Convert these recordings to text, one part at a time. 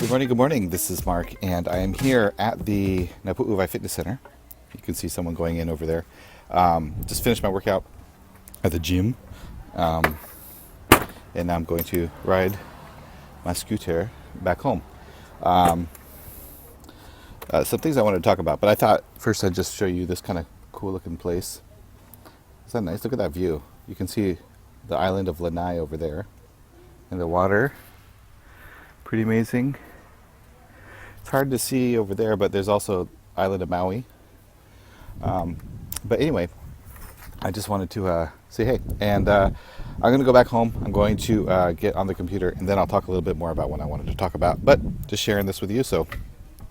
Good morning. This is Mark, and I am here at the Napu'uwai Fitness Center. You can see someone going in over there. Just finished my workout at the gym, and now I'm going to ride my scooter back home. Some things I wanted to talk about, but I thought first I'd just show you this kind of cool looking place. Isn't that nice? Look at that view. You can see the island of Lanai over there, and the water. Pretty amazing. It's hard to see over there, but there's also island of Maui. But anyway, I just wanted to say hey, and I'm going to go back home. I'm going to get on the computer, and then I'll talk a little bit more about what I wanted to talk about. But just sharing this with you, so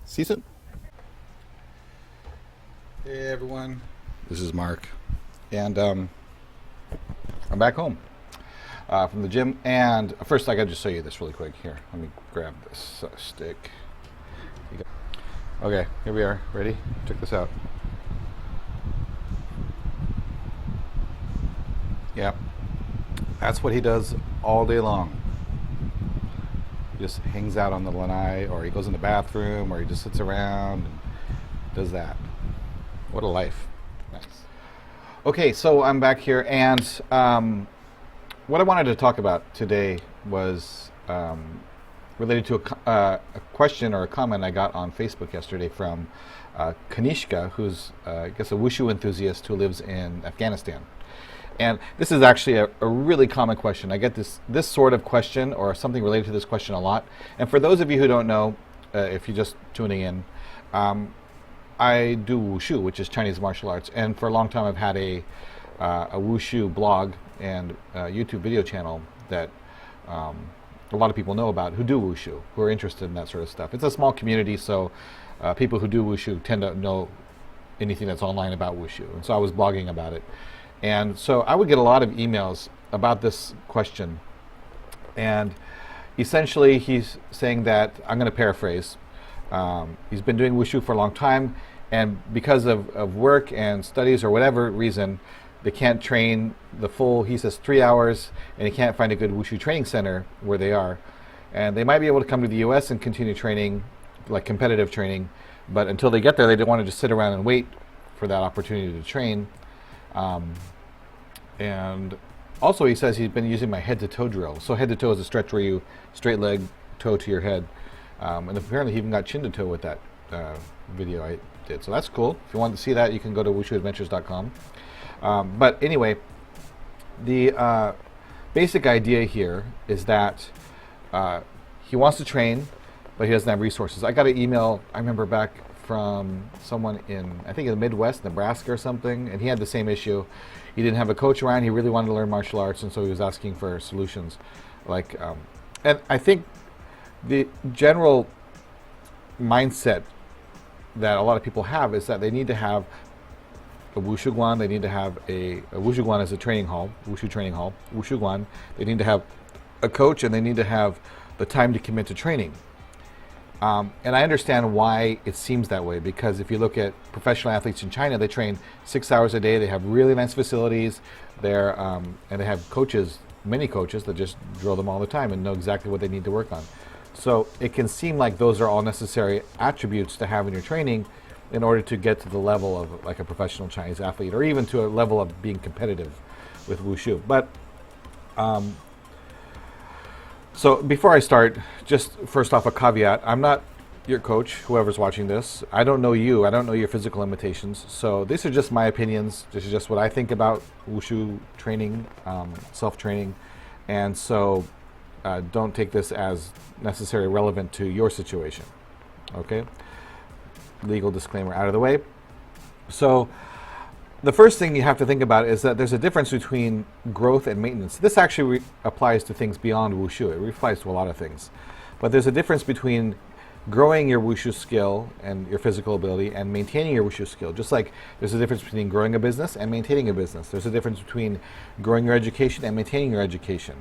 see you soon. Hey everyone, this is Mark, and I'm back home from the gym. And first, I got to just show you this really quick. Here, let me grab this stick. Okay, here we are. Ready? Check this out. Yeah, that's what he does all day long. He just hangs out on the lanai, or he goes in the bathroom, or he just sits around and does that. What a life. Nice. Okay, so I'm back here, and what I wanted to talk about today was related to a question or a comment I got on Facebook yesterday from Kanishka, who's I guess a Wushu enthusiast who lives in Afghanistan. And this is actually a really common question. I get this sort of question or something related to this question a lot. And for those of you who don't know, if you're just tuning in, I do Wushu, which is Chinese martial arts. And for a long time I've had a Wushu blog and YouTube video channel that a lot of people know about who do Wushu, who are interested in that sort of stuff. It's a small community, so people who do Wushu tend to know anything that's online about Wushu. And so I was blogging about it. And so I would get a lot of emails about this question. And essentially he's saying that, I'm going to paraphrase, he's been doing Wushu for a long time, and because of work and studies or whatever reason, they can't train the full, he says, 3 hours, and he can't find a good Wushu training center where they are. And they might be able to come to the US and continue training, like competitive training, but until they get there, they don't want to just sit around and wait for that opportunity to train. And also he says he's been using my head to toe drill. So head to toe is a stretch where you straight leg, toe to your head. And apparently he even got chin to toe with that video I did. So that's cool. If you want to see that, you can go to wushuadventures.com. But anyway, the basic idea here is that he wants to train, but he doesn't have resources. I got an email, I remember back from someone in, I think in the Midwest, Nebraska or something, and he had the same issue. He didn't have a coach around. He really wanted to learn martial arts, and so he was asking for solutions. Like, and I think the general mindset that a lot of people have is that they need to have a Wushu Guan. They need to have a Wushu Guan as a training hall, Wushu training hall, Wushu Guan. They need to have a coach, and they need to have the time to commit to training. And I understand why it seems that way, because if you look at professional athletes in China, they train 6 hours a day. They have really nice facilities there, and they have coaches, many coaches that just drill them all the time and know exactly what they need to work on. So it can seem like those are all necessary attributes to have in your training in order to get to the level of like a professional Chinese athlete, or even to a level of being competitive with Wushu. But so before I start, just first off a caveat, I'm not your coach, whoever's watching this. I don't know you, I don't know your physical limitations. So these are just my opinions. This is just what I think about Wushu training, self-training. And so don't take this as necessarily relevant to your situation, okay? Legal disclaimer out of the way. So the first thing you have to think about is that there's a difference between growth and maintenance. This actually applies to things beyond Wushu. It applies to a lot of things. But there's a difference between growing your Wushu skill and your physical ability and maintaining your Wushu skill. Just like there's a difference between growing a business and maintaining a business. There's a difference between growing your education and maintaining your education,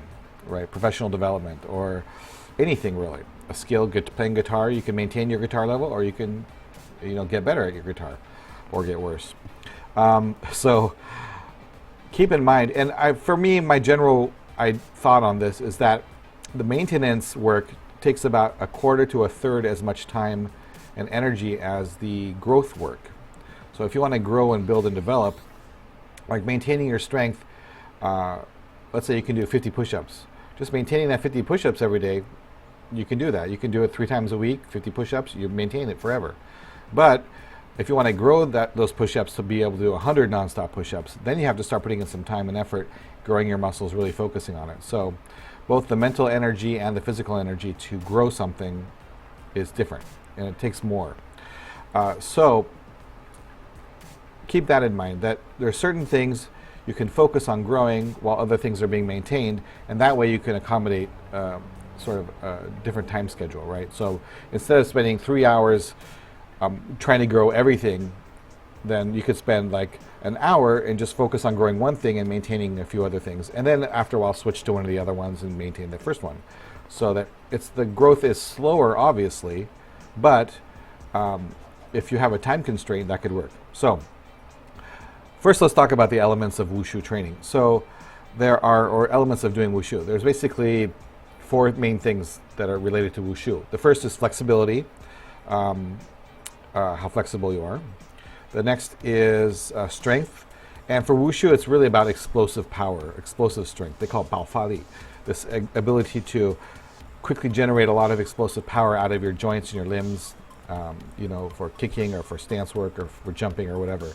right? Professional development or anything really. A skill, playing guitar, you can maintain your guitar level, or you can, get better at your guitar or get worse. So keep in mind, and for me, my general thought on this is that the maintenance work takes about a quarter to a third as much time and energy as the growth work. So if you want to grow and build and develop, like maintaining your strength, let's say you can do 50 push-ups. Just maintaining that 50 push-ups every day, you can do that. You can do it 3 times a week, 50 push-ups, you maintain it forever. But if you want to grow those push-ups to be able to do 100 nonstop push-ups, then you have to start putting in some time and effort, growing your muscles, really focusing on it. So both the mental energy and the physical energy to grow something is different, and it takes more. So keep that in mind, that there are certain things you can focus on growing while other things are being maintained, and that way you can accommodate sort of a different time schedule, right? So instead of spending 3 hours trying to grow everything, then you could spend like an hour and just focus on growing one thing and maintaining a few other things. And then after a while, switch to one of the other ones and maintain the first one. So that the growth is slower, obviously, but if you have a time constraint, that could work. So first, let's talk about the elements of Wushu training. So or elements of doing Wushu. There's basically 4 main things that are related to Wushu. The first is flexibility, how flexible you are. The next is strength. And for Wushu, it's really about explosive power, explosive strength. They call it baofali, this ability to quickly generate a lot of explosive power out of your joints and your limbs, for kicking or for stance work or for jumping or whatever.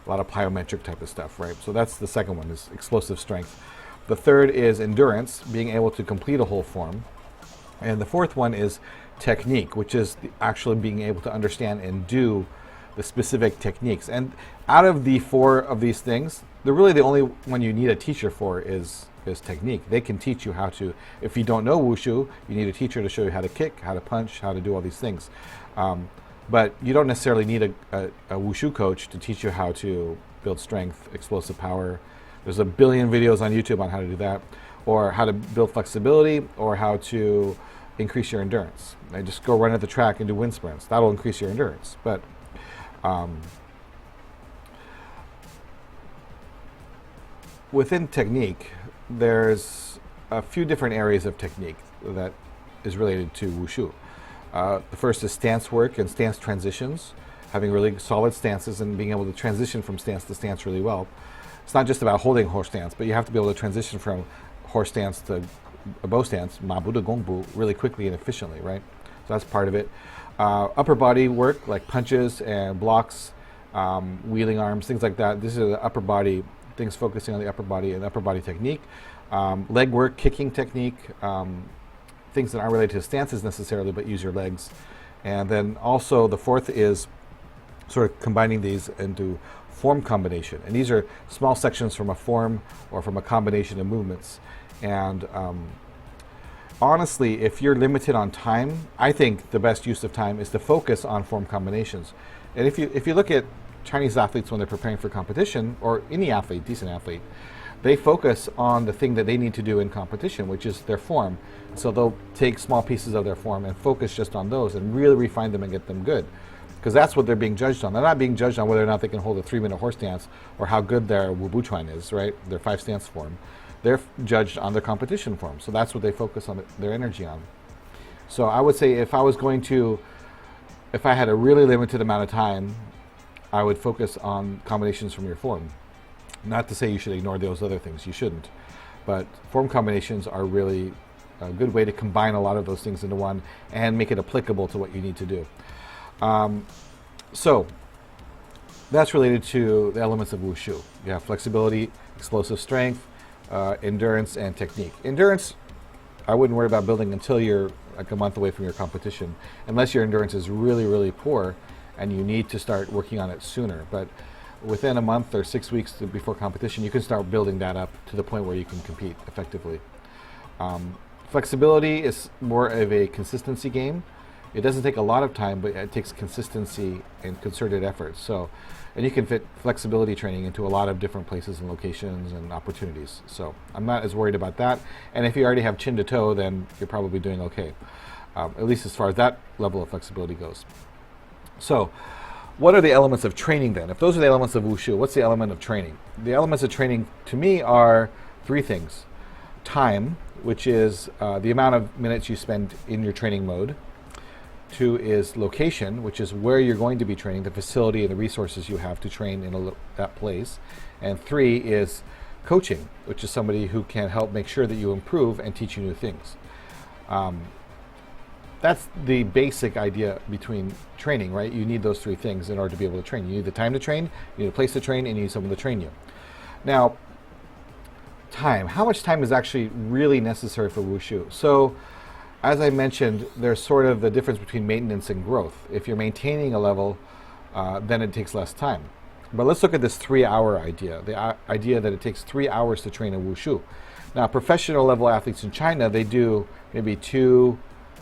A lot of plyometric type of stuff, right? So that's the second one, is explosive strength. The third is endurance, being able to complete a whole form. And the fourth one is technique, which is actually being able to understand and do the specific techniques. And out of the 4 of these things, the only one you need a teacher for is technique. They can teach you how to, if you don't know Wushu, you need a teacher to show you how to kick, how to punch, how to do all these things. But you don't necessarily need a Wushu coach to teach you how to build strength, explosive power. There's a billion videos on YouTube on how to do that, or how to build flexibility, or how to increase your endurance. Just go run at the track and do wind sprints. That'll increase your endurance. But within technique, there's a few different areas of technique that is related to Wushu. The first is stance work and stance transitions, having really solid stances and being able to transition from stance to stance really well. It's not just about holding horse stance, but you have to be able to transition from horse stance to a bow stance, mabu to gongbu, really quickly and efficiently, right? So that's part of it. Upper body work, like punches and blocks, wheeling arms, things like that. This is the upper body, things focusing on the upper body and upper body technique. Leg work, kicking technique, things that aren't related to stances necessarily, but use your legs. And then also the fourth is sort of combining these into form combination. And these are small sections from a form or from a combination of movements. And honestly, if you're limited on time, I think the best use of time is to focus on form combinations. And if you look at Chinese athletes when they're preparing for competition, or any athlete, decent athlete, they focus on the thing that they need to do in competition, which is their form. So they'll take small pieces of their form and focus just on those and really refine them and get them good. Because that's what they're being judged on. They're not being judged on whether or not they can hold a 3-minute horse stance or how good their wubuchuan is, right? Their 5 stance form. They're judged on their competition form. So that's what they focus on their energy on. So I would say if I had a really limited amount of time, I would focus on combinations from your form. Not to say you should ignore those other things, you shouldn't. But form combinations are really a good way to combine a lot of those things into one and make it applicable to what you need to do. So that's related to the elements of Wushu. You have flexibility, explosive strength, endurance, and technique. Endurance, I wouldn't worry about building until you're like a month away from your competition, unless your endurance is really, really poor and you need to start working on it sooner. But within a month or 6 weeks before competition, you can start building that up to the point where you can compete effectively. Flexibility is more of a consistency game. It doesn't take a lot of time, but it takes consistency and concerted effort. And you can fit flexibility training into a lot of different places and locations and opportunities. So I'm not as worried about that. And if you already have chin to toe, then you're probably doing okay, at least as far as that level of flexibility goes. So what are the elements of training then? If those are the elements of Wushu, what's the element of training? The elements of training to me are 3 things. Time, which is the amount of minutes you spend in your training mode. 2 is location, which is where you're going to be training, the facility and the resources you have to train in that place. And 3 is coaching, which is somebody who can help make sure that you improve and teach you new things. That's the basic idea between training, right? You need those 3 things in order to be able to train. You need the time to train, you need a place to train, and you need someone to train you. Now, time. How much time is actually really necessary for Wushu? So, as I mentioned, there's sort of the difference between maintenance and growth. If you're maintaining a level, then it takes less time. But let's look at this 3-hour idea, the idea that it takes 3 hours to train a Wushu. Now, professional level athletes in China, they do maybe 2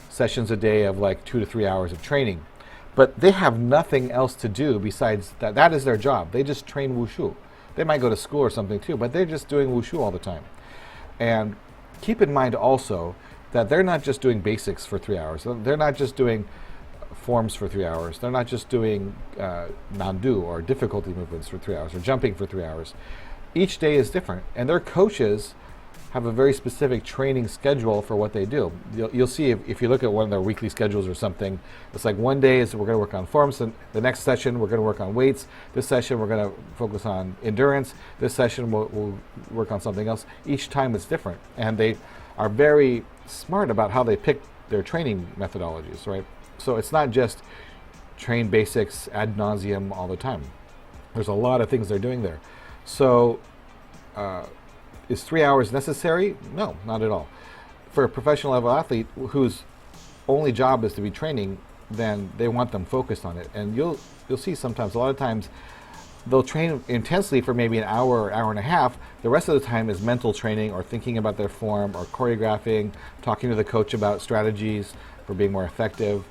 sessions a day of like 2 to 3 hours of training. But they have nothing else to do besides that. That is their job. They just train Wushu. They might go to school or something too, but they're just doing Wushu all the time. And keep in mind also that they're not just doing basics for 3 hours. They're not just doing forms for 3 hours. They're not just doing nandu or difficulty movements for 3 hours or jumping for 3 hours. Each day is different, and their coaches have a very specific training schedule for what they do. You'll see if you look at one of their weekly schedules or something, it's like one day is we're going to work on forms, and the next session we're going to work on weights, this session we're going to focus on endurance, this session we'll work on something else. Each time it's different, and they are very smart about how they pick their training methodologies, right? So it's not just train basics ad nauseum all the time. There's a lot of things they're doing there. So is 3 hours necessary? No, not at all. For a professional level athlete whose only job is to be training, then they want them focused on it. And you'll see sometimes, a lot of times, they'll train intensely for maybe an hour or hour and a half. The rest of the time is mental training or thinking about their form or choreographing, talking to the coach about strategies for being more effective,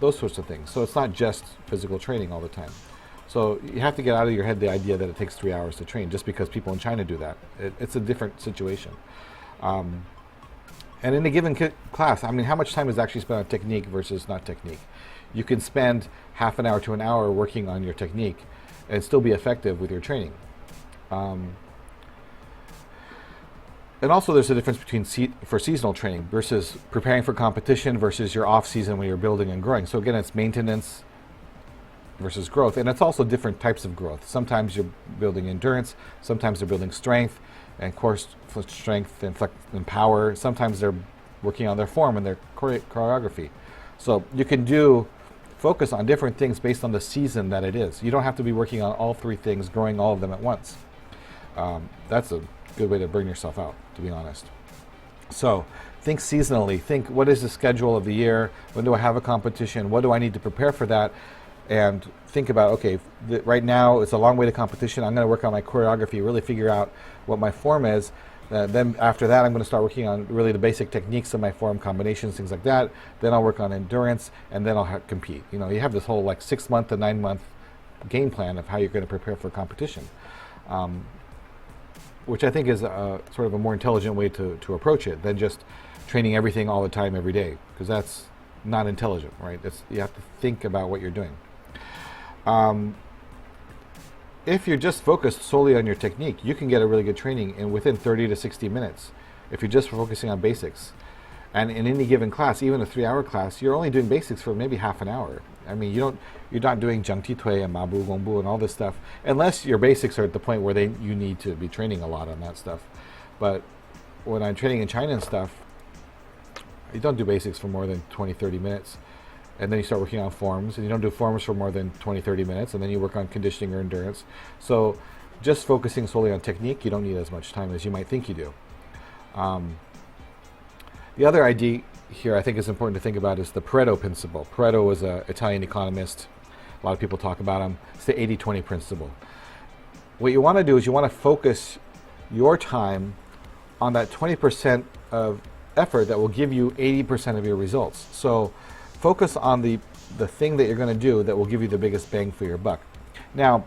those sorts of things. So it's not just physical training all the time. So you have to get out of your head the idea that it takes 3 hours to train just because people in China do that. It's a different situation. And in a given class, I mean, how much time is actually spent on technique versus not technique? You can spend half an hour to an hour working on your technique and still be effective with your training. And also there's a difference between for seasonal training versus preparing for competition versus your off season when you're building and growing. So again, it's maintenance versus growth, and it's also different types of growth. Sometimes you're building endurance, sometimes they're building strength and core strength and power. Sometimes they're working on their form and their choreography. So you can focus on different things based on the season that it is. You don't have to be working on all 3 things, growing all of them at once. That's a good way to burn yourself out, to be honest. So think seasonally. Think, what is the schedule of the year? When do I have a competition? What do I need to prepare for that? And think about, okay, right now it's a long way to competition. I'm going to work on my choreography, really figure out what my form is. Then after that, I'm going to start working on really the basic techniques of my form, combinations, things like that. Then I'll work on endurance, and then I'll compete. You know, you have this whole like 6-month to 9-month game plan of how you're going to prepare for competition, which I think is sort of a more intelligent way to approach it than just training everything all the time every day, because that's not intelligent, right? You have to think about what you're doing. If you're just focused solely on your technique, you can get a really good training in within 30 to 60 minutes if you're just focusing on basics. And in any given class, even a 3-hour class, you're only doing basics for maybe half an hour. I mean, you're not doing Jiangti Tui and Mabu Gongbu and all this stuff, unless your basics are at the point where you need to be training a lot on that stuff. But when I'm training in China and stuff, you don't do basics for more than 20, 30 minutes. And then you start working on forms, and you don't do forms for more than 20, 30 minutes, and then you work on conditioning or endurance. So just focusing solely on technique, you don't need as much time as you might think you do. The other idea here I think is important to think about is the Pareto principle. Pareto was an Italian economist. A lot of people talk about him. It's the 80-20 principle. What you want to do is you want to focus your time on that 20% of effort that will give you 80% of your results. So focus on the thing that you're going to do that will give you the biggest bang for your buck. Now,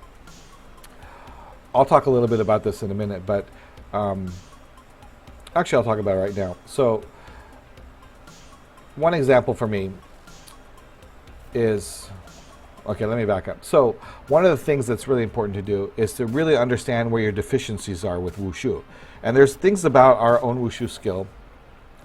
I'll talk a little bit about this in a minute, but actually I'll talk about it right now. So one example for me is, okay, let me back up. So one of the things that's really important to do is to really understand where your deficiencies are with Wushu. And there's things about our own Wushu skill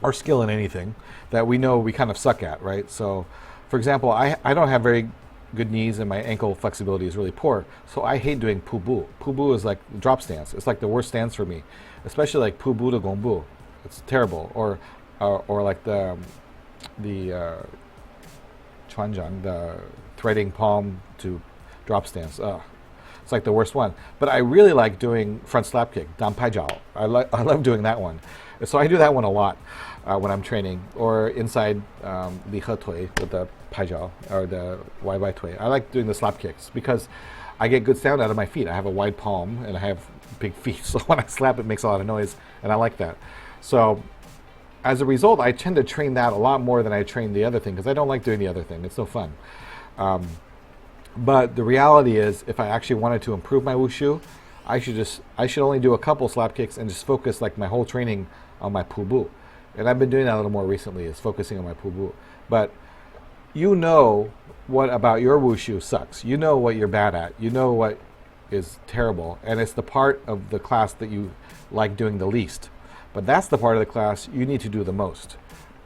or skill in anything that we know we kind of suck at, right? So, for example, I don't have very good knees and my ankle flexibility is really poor. So I hate doing pubu. Pubu is like drop stance. It's like the worst stance for me, especially like pubu to gongbu. It's terrible. Or like the chuanzhang, the threading palm to drop stance. It's like the worst one. But I really like doing front slap kick, dan pai jiao. I love doing that one. So I do that one a lot when I'm training, or inside li he tui with the pai jiao or the wai wai tui. I like doing the slap kicks because I get good sound out of my feet. I have a wide palm and I have big feet, so when I slap it makes a lot of noise, and I like that. So as a result, I tend to train that a lot more than I train the other thing because I don't like doing the other thing. It's no fun. But the reality is, if I actually wanted to improve my wushu, I should only do a couple slap kicks and just focus like my whole training on my pubu. And I've been doing that a little more recently, is focusing on my pubu. But you know what about your wushu sucks. You know what you're bad at. You know what is terrible. And it's the part of the class that you like doing the least. But that's the part of the class you need to do the most.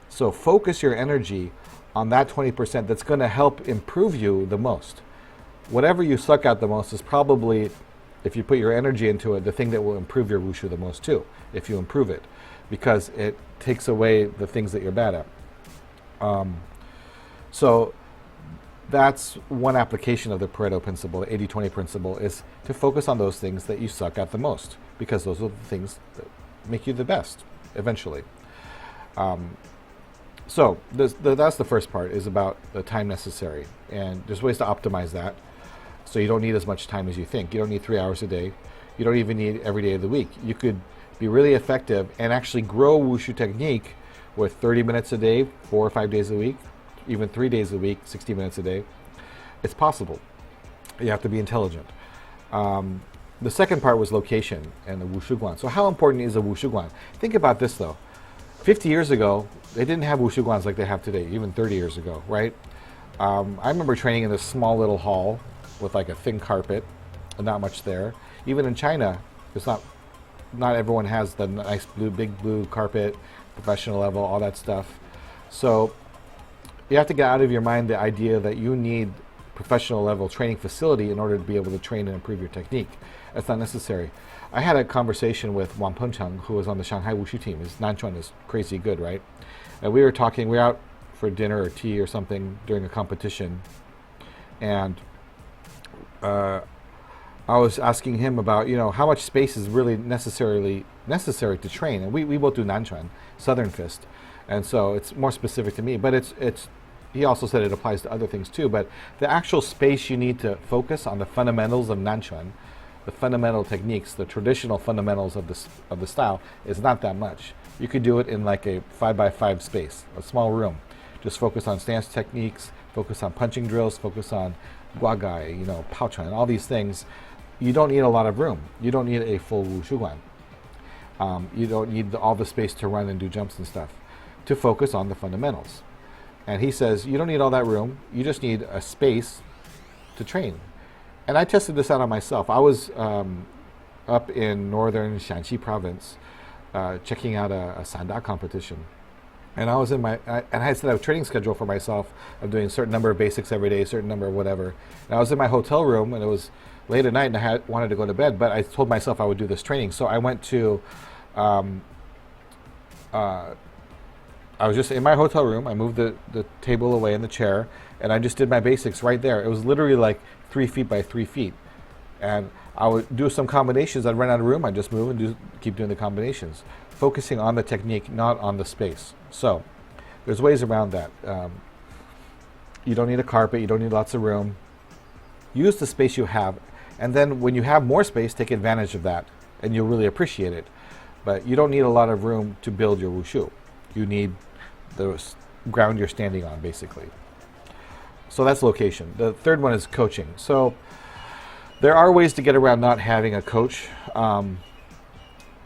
So focus your energy on that 20% that's going to help improve you the most. Whatever you suck at the most is probably, if you put your energy into it, the thing that will improve your wushu the most too, if you improve it, because it takes away the things that you're bad at. So that's one application of the Pareto principle, the 80-20 principle, is to focus on those things that you suck at the most, because those are the things that make you the best eventually. So that's the first part, is about the time necessary, and there's ways to optimize that so you don't need as much time as you think. You don't need 3 hours a day. You don't even need every day of the week. You could be really effective and actually grow wushu technique with 30 minutes a day, 4 or 5 days a week, even 3 days a week, 60 minutes a day. It's possible. You have to be intelligent. The second part was location and the Wushu Guan. So how important is a Wushu Guan? Think about this though. 50 years ago, they didn't have Wushu Guans like they have today, even 30 years ago, right? I remember training in this small little hall with like a thin carpet and not much there. Even in China, it's not everyone has the nice big blue carpet, professional level, all that stuff. So you have to get out of your mind the idea that you need professional level training facility in order to be able to train and improve your technique. That's not necessary. I had a conversation with Wang Pengcheng, who was on the Shanghai Wushu team. His Nanchuan is crazy good, right? And we were talking, we were out for dinner or tea or something during a competition, and I was asking him about, how much space is really necessary to train. And we both do Nanchuan, Southern Fist, and so it's more specific to me. But he also said it applies to other things too. But the actual space you need to focus on the fundamentals of Nanchuan, the fundamental techniques, the traditional fundamentals of the style, is not that much. You could do it in like a 5x5 space, a small room. Just focus on stance techniques, focus on punching drills, focus on guagai, paochuan, all these things. You don't need a lot of room. You don't need a full Wushu Guan. You don't need all the space to run and do jumps and stuff. To focus on the fundamentals. And he says, you don't need all that room. You just need a space to train. And I tested this out on myself. I was up in northern Shanxi province checking out a Sanda competition. And I was and I had set a training schedule for myself of doing a certain number of basics every day, a certain number of whatever. And I was in my hotel room, and it was late at night, and I wanted to go to bed, but I told myself I would do this training. So I went to, I was just in my hotel room. I moved the table away in the chair, and I just did my basics right there. It was literally like 3 feet by 3 feet. And I would do some combinations. I'd run out of room. I'd just move and keep doing the combinations, focusing on the technique, not on the space. So there's ways around that. You don't need a carpet. You don't need lots of room. Use the space you have. And then when you have more space, take advantage of that, and you'll really appreciate it. But you don't need a lot of room to build your wushu. You need the ground you're standing on, basically. So that's location. The third one is coaching. So there are ways to get around not having a coach.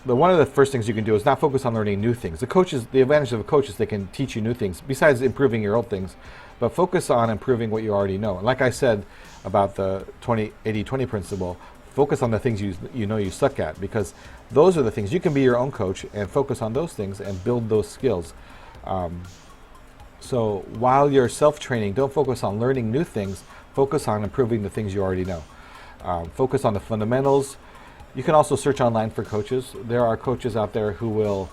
But one of the first things you can do is not focus on learning new things. The advantage of a coach is they can teach you new things, besides improving your old things, but focus on improving what you already know. And like I said about the 80-20 principle, focus on the things you know you suck at, because those are the things you can be your own coach and focus on those things and build those skills. So while you're self-training, don't focus on learning new things. Focus on improving the things you already know. Focus on the fundamentals. You can also search online for coaches. There are coaches out there who will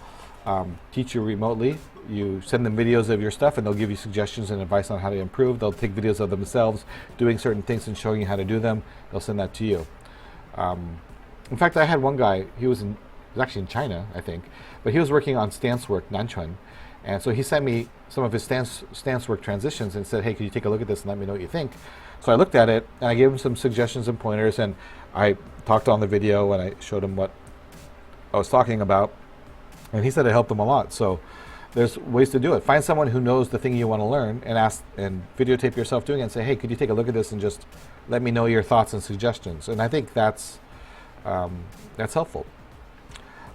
teach you remotely. You send them videos of your stuff and they'll give you suggestions and advice on how to improve. They'll take videos of themselves doing certain things and showing you how to do them. They'll send that to you. In fact, I had one guy, he was actually in China, I think, but he was working on stance work, Nanchuan. And so he sent me some of his stance work transitions and said, hey, could you take a look at this and let me know what you think? So I looked at it and I gave him some suggestions and pointers, and I talked on the video and I showed him what I was talking about, and he said it helped him a lot. So there's ways to do it. Find someone who knows the thing you want to learn and ask and videotape yourself doing it and say, hey, could you take a look at this and just let me know your thoughts and suggestions? And I think that's helpful.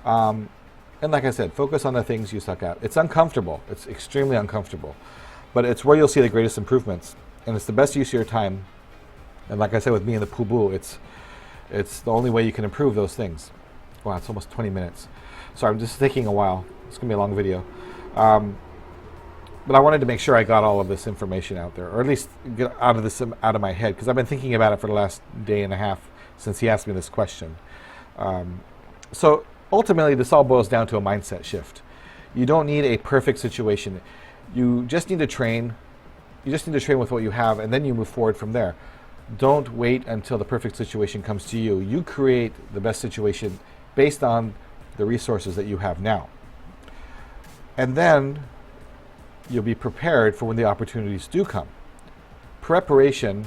And like I said, focus on the things you suck at. It's uncomfortable. It's extremely uncomfortable. But it's where you'll see the greatest improvements. And it's the best use of your time. And like I said with me and the Pubu, it's the only way you can improve those things. Wow, it's almost 20 minutes. Sorry, I'm just taking a while. It's going to be a long video. But I wanted to make sure I got all of this information out there, or at least get out of my head, because I've been thinking about it for the last day and a half since he asked me this question. So ultimately, this all boils down to a mindset shift. You don't need a perfect situation. You just need to train. You just need to train with what you have, and then you move forward from there. Don't wait until the perfect situation comes to you. You create the best situation based on the resources that you have now. And then you'll be prepared for when the opportunities do come. Preparation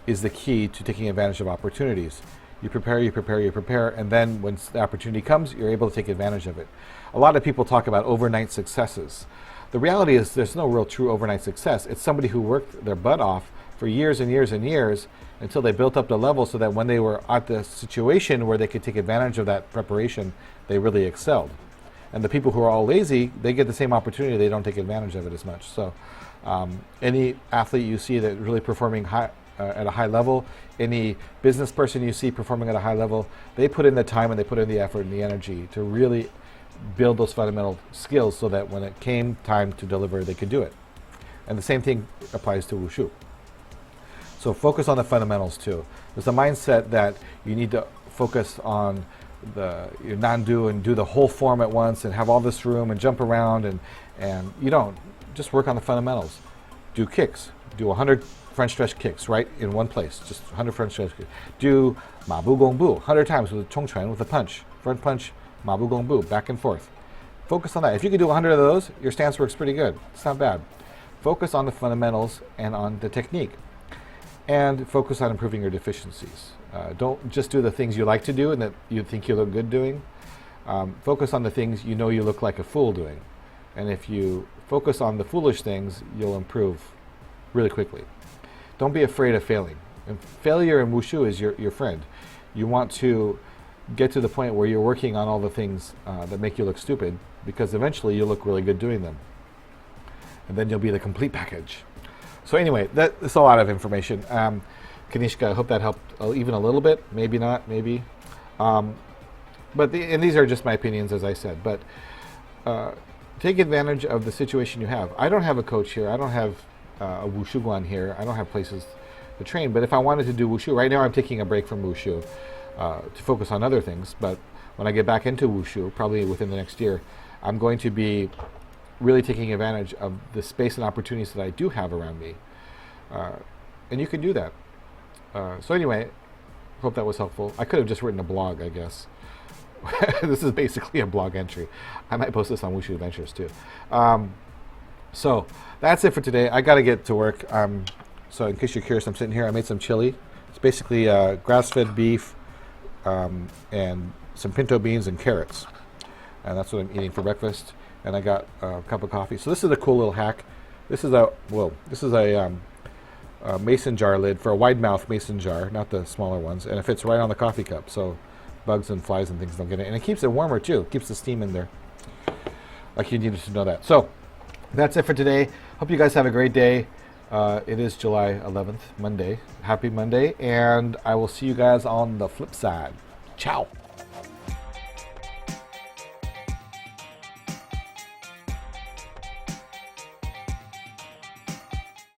is the key to taking advantage of opportunities. You prepare, you prepare, you prepare, and then when the opportunity comes, you're able to take advantage of it. A lot of people talk about overnight successes. The reality is there's no real true overnight success. It's somebody who worked their butt off for years and years and years until they built up the level so that when they were at the situation where they could take advantage of that preparation, they really excelled. And the people who are all lazy, they get the same opportunity, they don't take advantage of it as much. So any athlete you see that really performing at a high level, any business person you see performing at a high level, they put in the time and they put in the effort and the energy to really build those fundamental skills so that when it came time to deliver, they could do it. And the same thing applies to Wushu. So focus on the fundamentals too. There's a mindset that you need to focus on your Nandu and do the whole form at once and have all this room and jump around, and you don't. Just work on the fundamentals. Do kicks. Do 100 French stretch kicks right in one place. Just 100 French stretch kicks. Do Ma Bu Gong Bu 100 times with a Chong Chuan with a punch. Front punch, Ma Bu Gong Bu, back and forth. Focus on that. If you can do 100 of those, your stance works pretty good. It's not bad. Focus on the fundamentals and on the technique. And focus on improving your deficiencies. Don't just do the things you like to do and that you think you look good doing. Focus on the things you know you look like a fool doing. And if you focus on the foolish things, you'll improve really quickly. Don't be afraid of failing. And failure in Wushu is your friend. You want to get to the point where you're working on all the things that make you look stupid, because eventually you'll look really good doing them. And then you'll be the complete package. So anyway, that's a lot of information. Kanishka, I hope that helped even a little bit. Maybe not, maybe. And these are just my opinions, as I said. But take advantage of the situation you have. I don't have a coach here. I don't have a Wushu Guan here. I don't have places to train. But if I wanted to do Wushu, right now I'm taking a break from Wushu to focus on other things. But when I get back into Wushu, probably within the next year, I'm going to be really taking advantage of the space and opportunities that I do have around me. And you can do that. So anyway, hope that was helpful. I could have just written a blog, I guess. This is basically a blog entry. I might post this on Wushu Adventures too. So that's it for today. I got to get to work. So in case you're curious, I'm sitting here. I made some chili. It's basically grass-fed beef and some pinto beans and carrots. And that's what I'm eating for breakfast. And I got a cup of coffee. So this is a cool little hack. This is a mason jar lid for a wide mouth mason jar, not the smaller ones, and it fits right on the coffee cup, so bugs and flies and things don't get it. And it keeps it warmer too. It keeps the steam in there. Like you needed to know that. So that's it for today. Hope you guys have a great day. It is July 11th, Monday. Happy Monday, and I will see you guys on the flip side. Ciao.